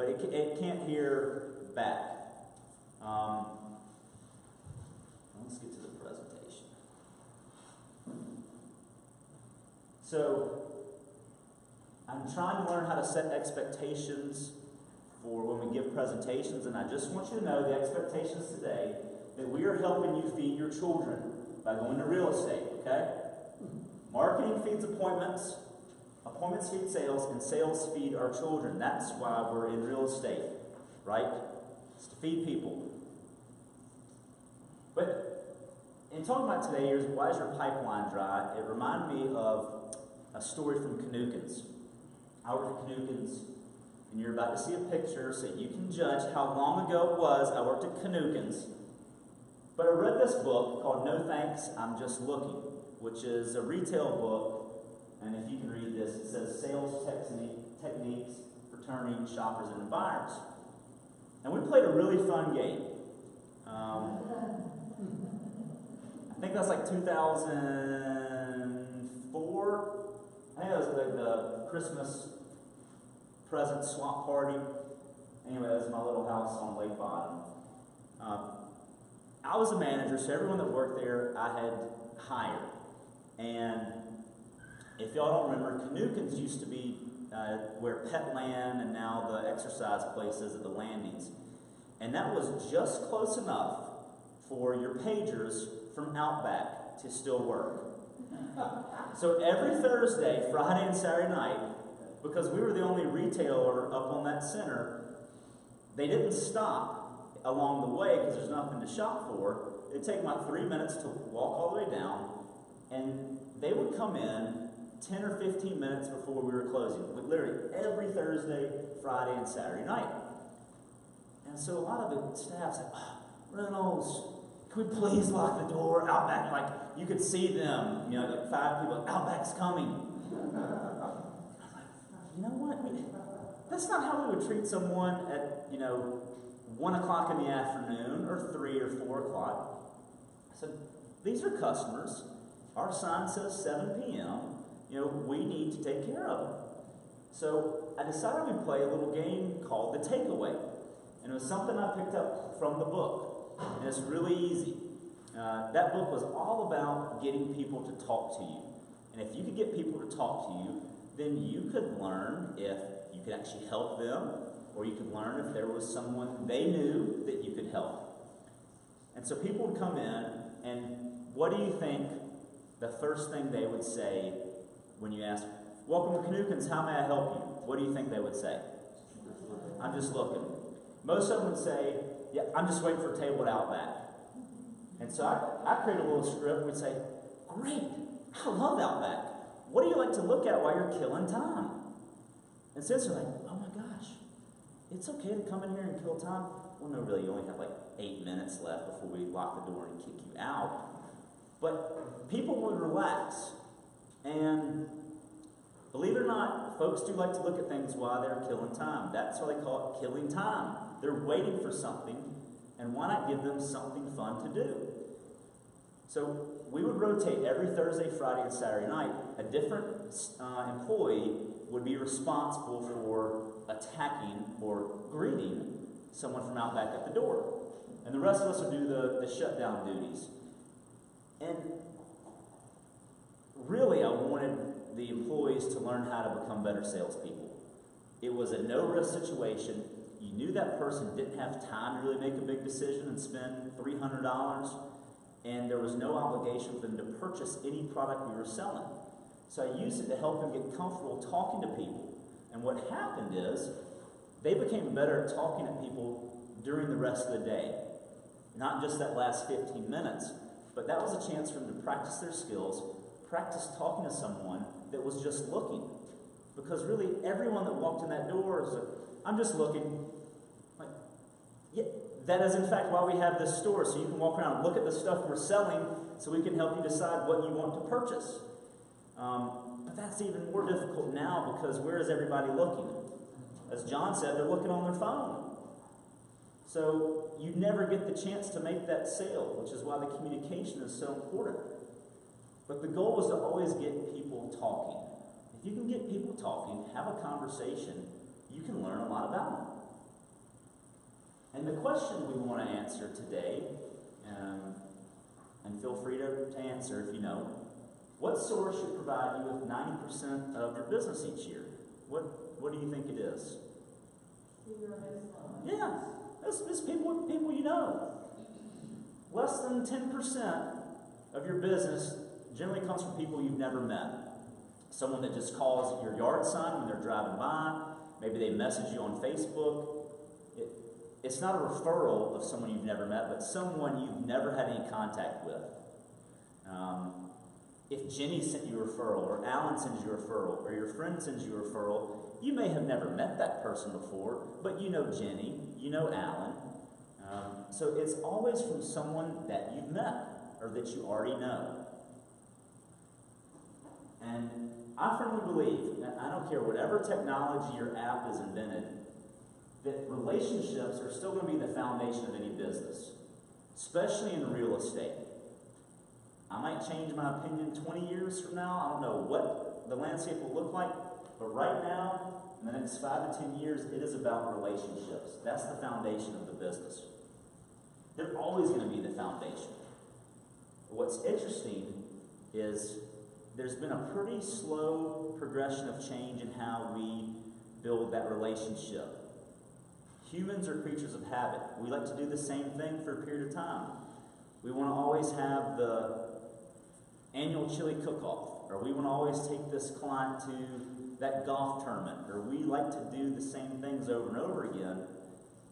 but it can't hear back. Let's get to the presentation. So, I'm trying to learn how to set expectations for when we give presentations, and I just want you to know the expectations today that we are helping you feed your children by going to real estate, okay? Marketing feeds appointments, appointments feed sales, and sales feed our children. That's why we're in real estate, right? It's to feed people. But in talking about today, here's why is your pipeline dry? It reminded me of a story from Canukins. I worked at Canukins, and you're about to see a picture so you can judge how long ago it was I worked at Canukins. But I read this book called No Thanks, I'm Just Looking, which is a retail book, and if you can read this, it says sales techniques for turning shoppers into buyers. And we played a really fun game. I think that's like 2004. I think that was like the Christmas present swap party. Anyway, that was my little house on Lake Bottom. I was a manager, so everyone that worked there I had hired. And if y'all don't remember, Canukins used to be where Petland and now the exercise places at the landings. And that was just close enough for your pagers from Outback to still work. So every Thursday, Friday, and Saturday night, because we were the only retailer up on that center, they didn't stop along the way because there's nothing to shop for. It'd take about 3 minutes to walk all the way down, and they would come in 10 or 15 minutes before we were closing. Literally every Thursday, Friday, and Saturday night. And so a lot of the staff said, Reynolds, can we please lock the door? Outback, like you could see them, like 5 people, Outback's coming. I was like, you know what? That's not how we would treat someone at, 1 o'clock in the afternoon or 3 or 4 o'clock. I said, these are customers. Our sign says 7 p.m. We need to take care of them. So I decided we'd play a little game called The Takeaway. And it was something I picked up from the book. And it's really easy. That book was all about getting people to talk to you. And if you could get people to talk to you, then you could learn if you could actually help them, or you could learn if there was someone they knew that you could help. And so people would come in, and what do you think the first thing they would say when you ask, welcome to Canukins, how may I help you? What do you think they would say? I'm just looking. Most of them would say, yeah, I'm just waiting for a table at Outback. And so I created a little script. We'd say, great, I love Outback. What do you like to look at while you're killing time? And since they're like, oh my gosh, it's okay to come in here and kill time. Well, no, really, you only have like 8 minutes left before we lock the door and kick you out. But people would relax. And believe it or not, folks do like to look at things while they're killing time. That's why they call it killing time. They're waiting for something, and why not give them something fun to do? So we would rotate every Thursday, Friday, and Saturday night. A different employee would be responsible for attacking or greeting someone from Outback at the door. And the rest of us would do the shutdown duties. And really, I wanted the employees to learn how to become better salespeople. It was a no-risk situation. You knew that person didn't have time to really make a big decision and spend $300, and there was no obligation for them to purchase any product we were selling. So I used it to help them get comfortable talking to people. And what happened is, they became better at talking to people during the rest of the day. Not just that last 15 minutes, but that was a chance for them to practice their skills, practice talking to someone that was just looking. Because really, everyone that walked in that door is like, I'm just looking. Like, yeah, that is in fact why we have this store, so you can walk around and look at the stuff we're selling, so we can help you decide what you want to purchase. But that's even more difficult now, because where is everybody looking? As John said, they're looking on their phone. So you never get the chance to make that sale, which is why the communication is so important. But the goal is to always get people talking. If you can get people talking, have a conversation, you can learn a lot about them. question we want to answer today, and feel free to answer if you know, what source should provide you with 90% of your business each year? What do you think it is? Yeah, it's people you know. Less than 10% of your business generally comes from people you've never met. Someone that just calls your yard sign when they're driving by. Maybe they message you on Facebook. It's not a referral of someone you've never met, but someone you've never had any contact with. If Jenny sent you a referral, or Alan sends you a referral, or your friend sends you a referral, you may have never met that person before, but you know Jenny, you know Alan. So it's always from someone that you've met, or that you already know. And I firmly believe, and I don't care whatever technology or app is invented, that relationships are still going to be the foundation of any business, especially in real estate. I might change my opinion 20 years from now. I don't know what the landscape will look like, but right now, in the next 5 to 10 years, it is about relationships. That's the foundation of the business. They're always going to be the foundation. What's interesting is there's been a pretty slow progression of change in how we build that relationship. Humans are creatures of habit. We like to do the same thing for a period of time. We want to always have the annual chili cook-off, or we want to always take this client to that golf tournament, or we like to do the same things over and over again.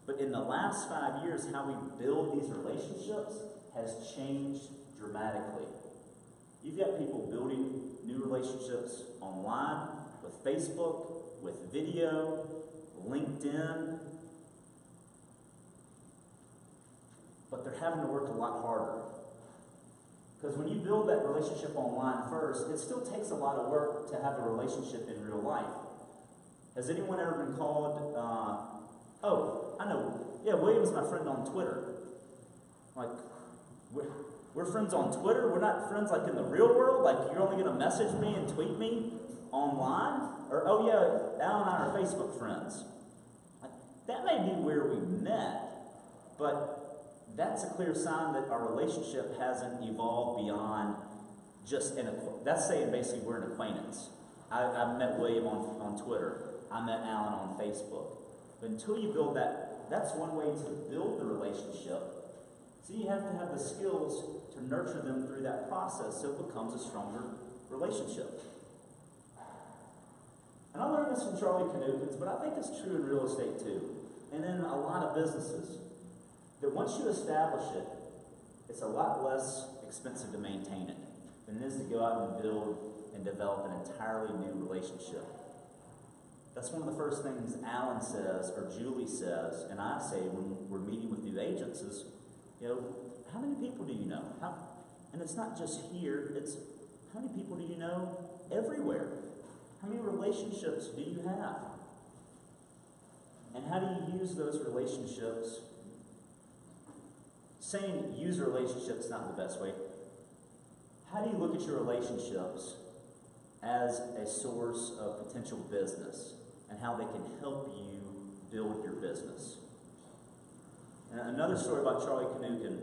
But in the last 5 years, how we build these relationships has changed dramatically. You've got people building new relationships online, with Facebook, with video, LinkedIn, but they're having to work a lot harder. Because when you build that relationship online first, it still takes a lot of work to have a relationship in real life. Has anyone ever been called, oh, I know, yeah, William's my friend on Twitter. Like, we're friends on Twitter? We're not friends like in the real world? Like, you're only going to message me and tweet me online? Or, oh yeah, Al and I are Facebook friends. Like, that may be where we met, but that's a clear sign that our relationship hasn't evolved beyond just that's saying basically we're an acquaintance. I met William on Twitter. I met Alan on Facebook. But until you build that, that's one way to build the relationship. So you have to have the skills to nurture them through that process so it becomes a stronger relationship. And I learned this from Charlie Canukins, but I think it's true in real estate too, and in a lot of businesses. That once you establish it, it's a lot less expensive to maintain it than it is to go out and build and develop an entirely new relationship. That's one of the first things Alan says, or Julie says, and I say when we're meeting with new agents is, you know, how many people do you know? And it's not just here, it's how many people do you know everywhere? How many relationships do you have? And how do you use those relationships? Saying use relationships is not the best way. How do you look at your relationships as a source of potential business and how they can help you build your business? And another story about Charlie Canukin,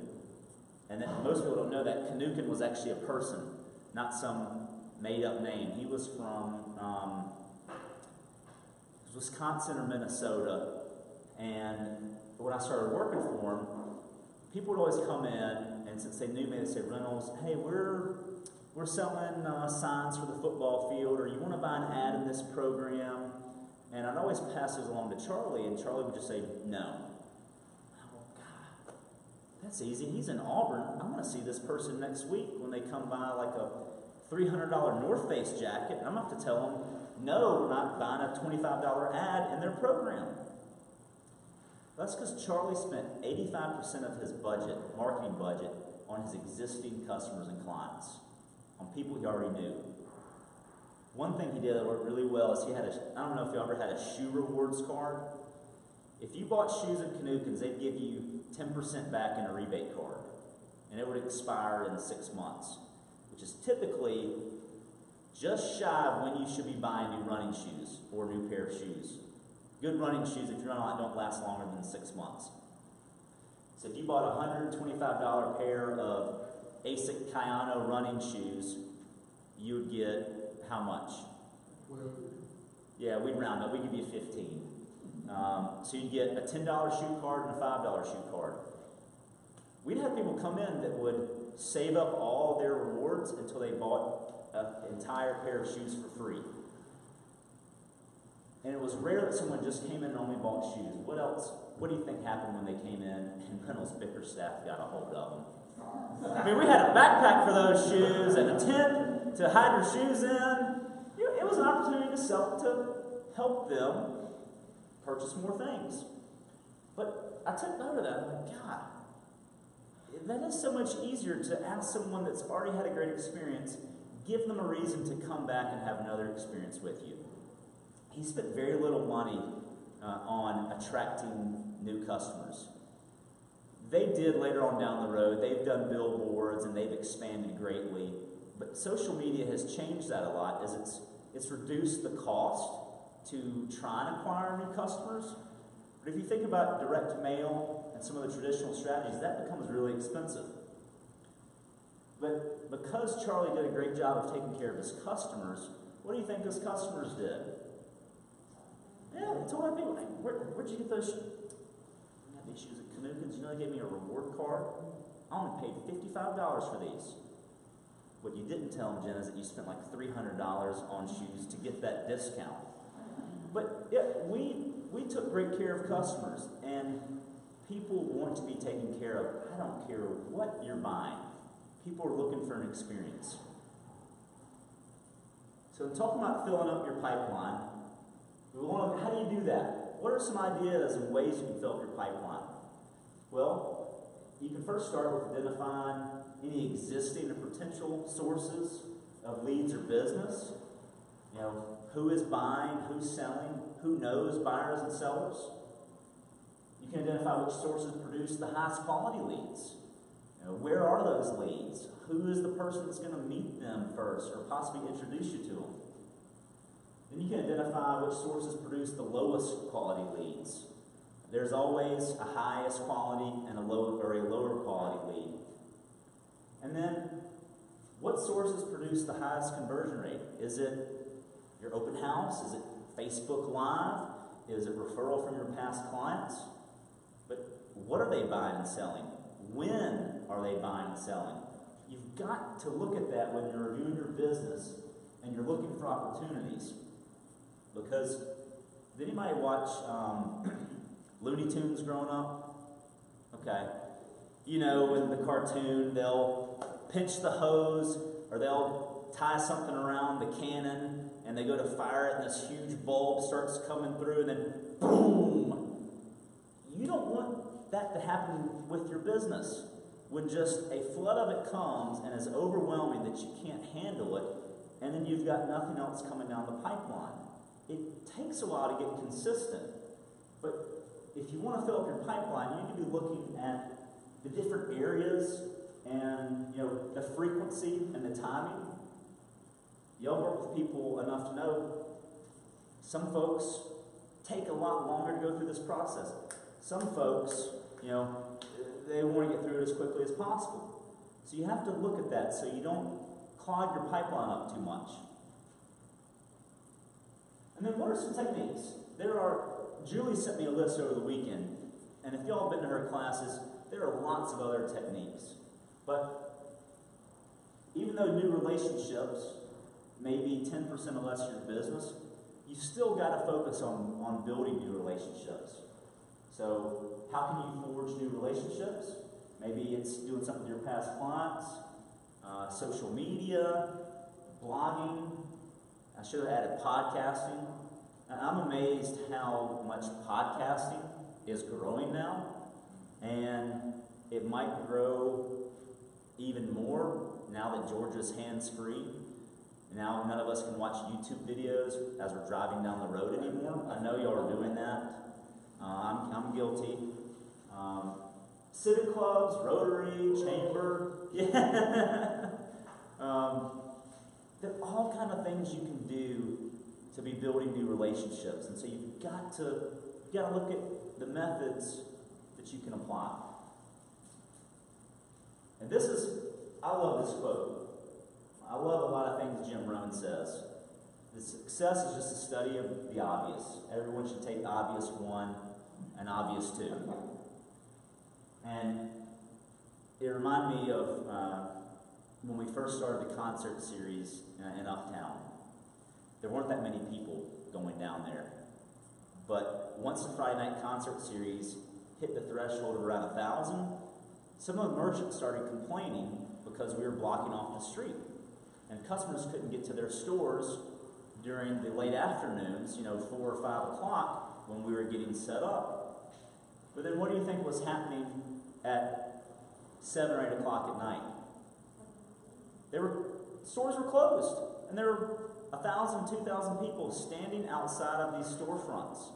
and that most people don't know that Canukin was actually a person, not some made-up name. He was from Wisconsin or Minnesota, and when I started working for him, people would always come in, and since they knew me, they'd say, Reynolds, hey, we're selling signs for the football field, or you want to buy an ad in this program? And I'd always pass those along to Charlie, and Charlie would just say, no. Oh, God, that's easy. He's in Auburn. I'm going to see this person next week when they come by like a $300 North Face jacket. I'm going to have to tell them, no, we're not buying a $25 ad in their program. That's because Charlie spent 85% of his budget, marketing budget, on his existing customers and clients, on people he already knew. One thing he did that worked really well is he had I don't know if you ever had a shoe rewards card. If you bought shoes at Canukins, they'd give you 10% back in a rebate card, and it would expire in 6 months, which is typically just shy of when you should be buying new running shoes or a new pair of shoes. Good running shoes, if you're running a lot, don't last longer than 6 months. So if you bought a $125 pair of ASIC Kayano running shoes, you would get how much? Well, Yeah, we'd round up. We'd give you 15. So you'd get a $10 shoe card and a $5 shoe card. We'd have people come in that would save up all their rewards until they bought an entire pair of shoes for free. And it was rare that someone just came in and only bought shoes. What else? What do you think happened when they came in and Reynolds Bickerstaff got a hold of them? I mean, we had a backpack for those shoes and a tent to hide your shoes in. It was an opportunity to help them purchase more things. But I took note of that. I'm like, God, that is so much easier to ask someone that's already had a great experience, give them a reason to come back and have another experience with you. He spent very little money on attracting new customers. They did later on down the road. They've done billboards and they've expanded greatly. But social media has changed that a lot as it's reduced the cost to try and acquire new customers. But if you think about direct mail and some of the traditional strategies, that becomes really expensive. But because Charlie did a great job of taking care of his customers, what do you think his customers did? Yeah, they told people, hey, where'd you get those shoes? I got these shoes at Canucans. You know, they gave me a reward card. I only paid $55 for these. What you didn't tell them, Jen, is that you spent like $300 on shoes to get that discount. But yeah, we took great care of customers, and people want to be taken care of. I don't care what you're buying. People are looking for an experience. So in talking about filling up your pipeline, how do you do that? What are some ideas and ways you can fill up your pipeline? Well, you can first start with identifying any existing or potential sources of leads or business. You know, who is buying, who's selling, who knows buyers and sellers. You can identify which sources produce the highest quality leads. You know, where are those leads? Who is the person that's going to meet them first or possibly introduce you to them? Then you can identify which sources produce the lowest quality leads. There's always a highest quality and a lower quality lead. And then, what sources produce the highest conversion rate? Is it your open house? Is it Facebook Live? Is it referral from your past clients? But what are they buying and selling? When are they buying and selling? You've got to look at that when you're reviewing your business and you're looking for opportunities. Because did anybody watch Looney Tunes growing up? Okay. You know, in the cartoon, they'll pinch the hose or they'll tie something around the cannon and they go to fire it and this huge bulb starts coming through and then boom! You don't want that to happen with your business. When just a flood of it comes and is overwhelming that you can't handle it, and then you've got nothing else coming down the pipeline. It takes a while to get consistent, but if you want to fill up your pipeline, you need to be looking at the different areas and the frequency and the timing. Y'all work with people enough to know some folks take a lot longer to go through this process. Some folks, they want to get through it as quickly as possible. So you have to look at that so you don't clog your pipeline up too much. And then what are some techniques? Julie sent me a list over the weekend, and if y'all have been to her classes, there are lots of other techniques. But even though new relationships may be 10% or less of your business, you still got to focus on building new relationships. So how can you forge new relationships? Maybe it's doing something with your past clients, social media, blogging. I should have added podcasting. And I'm amazed how much podcasting is growing now. And it might grow even more now that Georgia's hands-free. Now none of us can watch YouTube videos as we're driving down the road anymore. I know y'all are doing that. I'm guilty. Civic clubs, Rotary, Chamber, yeah. There are all kind of things you can do to be building new relationships, and so you've got to look at the methods that you can apply. And I love this quote. I love a lot of things Jim Rohn says. The success is just a study of the obvious. Everyone should take obvious 1 and obvious 2. And it reminded me of when we first started the concert series in Uptown. There weren't that many people going down there. But once the Friday night concert series hit the threshold of around 1,000, some of the merchants started complaining because we were blocking off the street. And customers couldn't get to their stores during the late afternoons, 4 or 5 o'clock, when we were getting set up. But then what do you think was happening at 7 or 8 o'clock at night? Stores were closed, and there were 1,000, 2,000 people standing outside of these storefronts.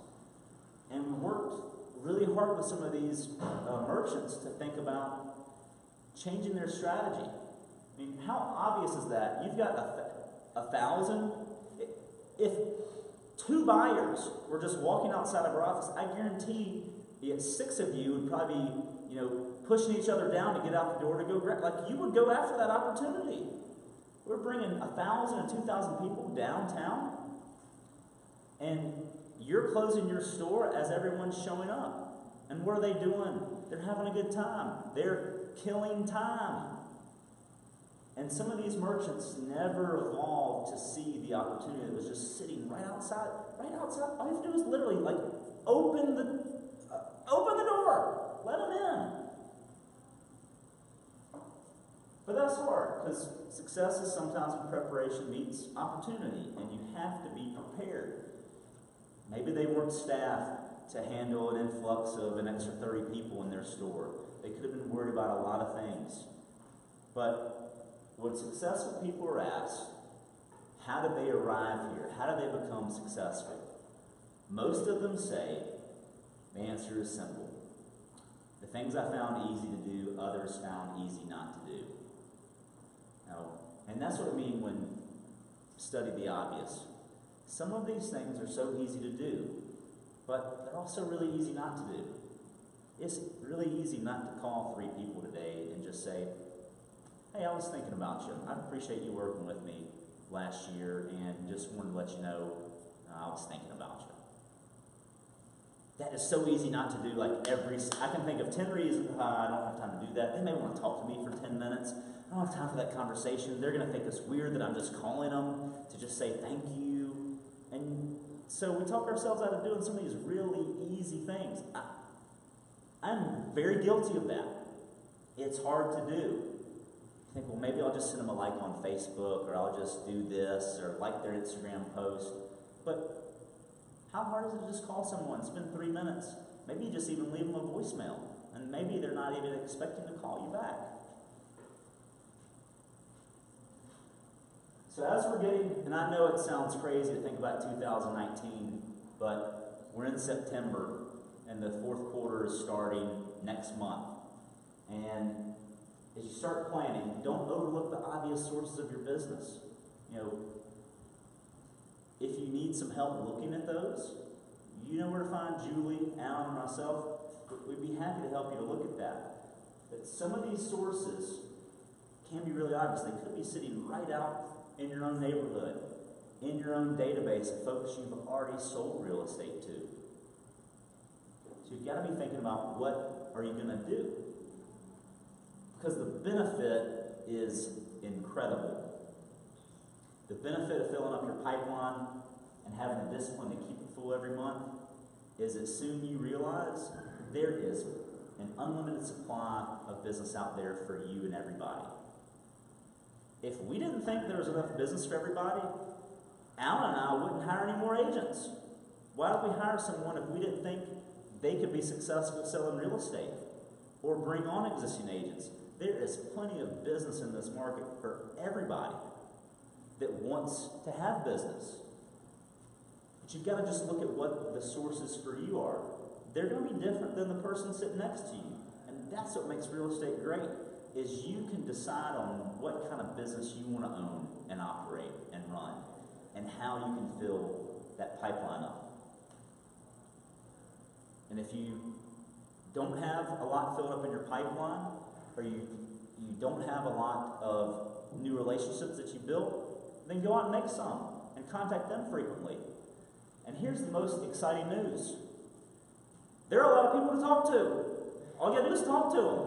And we worked really hard with some of these merchants to think about changing their strategy. I mean, how obvious is that? You've got 1,000. If 2 buyers were just walking outside of our office, I guarantee 6 of you would probably be, pushing each other down to get out the door to go grab. Like, you would go after that opportunity. We're bringing 1,000 and 2,000 people downtown, and you're closing your store as everyone's showing up. And what are they doing? They're having a good time. They're killing time. And some of these merchants never evolved to see the opportunity that was just sitting right outside. Right outside. All you have to do is literally open the door. Let them in. But that's hard, because success is sometimes when preparation meets opportunity, and you have to be prepared. Maybe they weren't staffed to handle an influx of an extra 30 people in their store. They could have been worried about a lot of things. But when successful people are asked, how did they arrive here? How did they become successful? Most of them say, the answer is simple. The things I found easy to do, others found easy not to do. And that's what I mean when study the obvious. Some of these things are so easy to do, but they're also really easy not to do. It's really easy not to call 3 people today and just say, hey, I was thinking about you. I appreciate you working with me last year, and just wanted to let you know I was thinking about you. That is so easy not to do. I can think of 10 reasons I don't have time to do that. They may want to talk to me for 10 minutes. I don't have time for that conversation. They're going to think it's weird that I'm just calling them to just say thank you. And so we talk ourselves out of doing some of these really easy things. I'm very guilty of that. It's hard to do. I think, well, maybe I'll just send them a like on Facebook, or I'll just do this, or like their Instagram post. But how hard is it to just call someone, spend 3 minutes? Maybe you just even leave them a voicemail, and maybe they're not even expecting to call you back. So as we're getting, and I know it sounds crazy to think about 2019, but we're in September, and the 4th quarter is starting next month. And as you start planning, don't overlook the obvious sources of your business. If you need some help looking at those, you know where to find Julie, Alan, and myself. We'd be happy to help you to look at that. But some of these sources can be really obvious. They could be sitting right out in your own neighborhood, in your own database of folks you've already sold real estate to. So you've got to be thinking about, what are you going to do? Because the benefit is incredible. The benefit of filling up your pipeline and having the discipline to keep it full every month is that soon you realize there is an unlimited supply of business out there for you and everybody. If we didn't think there was enough business for everybody, Alan and I wouldn't hire any more agents. Why would we hire someone if we didn't think they could be successful selling real estate or bring on existing agents? There is plenty of business in this market for everybody that wants to have business. But you've got to just look at what the sources for you are. They're going to be different than the person sitting next to you. And that's what makes real estate great, is you can decide on what kind of business you want to own and operate and run, and how you can fill that pipeline up. And if you don't have a lot filled up in your pipeline, or you you don't have a lot of new relationships that you built, then go out and make some and contact them frequently. And here's the most exciting news. There are a lot of people to talk to. All you gotta do is talk to them.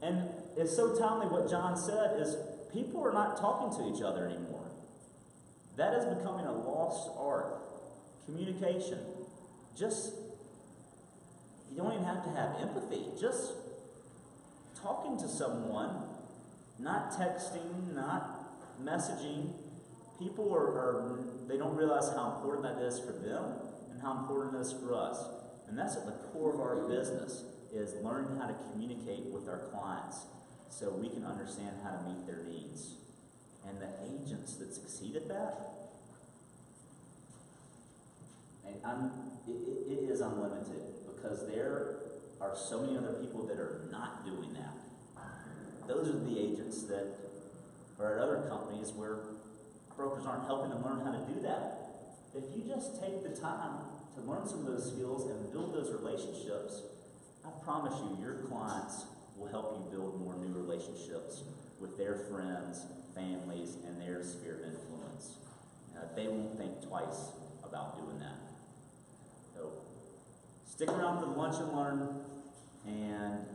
And it's so timely what John said is people are not talking to each other anymore. That is becoming a lost art. Communication. Just, you don't even have to have empathy. Just talking to someone, not texting, not messaging. People they don't realize how important that is for them and how important it is for us. And that's at the core of our business, is learning how to communicate with our clients so we can understand how to meet their needs. And the agents that succeed at that, it is unlimited, because there are so many other people that are not doing that. Those are the agents that are at other companies where brokers aren't helping them learn how to do that. If you just take the time to learn some of those skills and build those relationships, I promise you, your clients will help you build more new relationships with their friends, families, and their sphere of influence. They won't think twice about doing that. So, stick around for the Lunch and Learn, and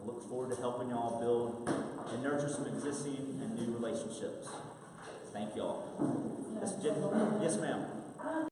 look forward to helping y'all build and nurture some existing and new relationships. Thank y'all. Yes, ma'am.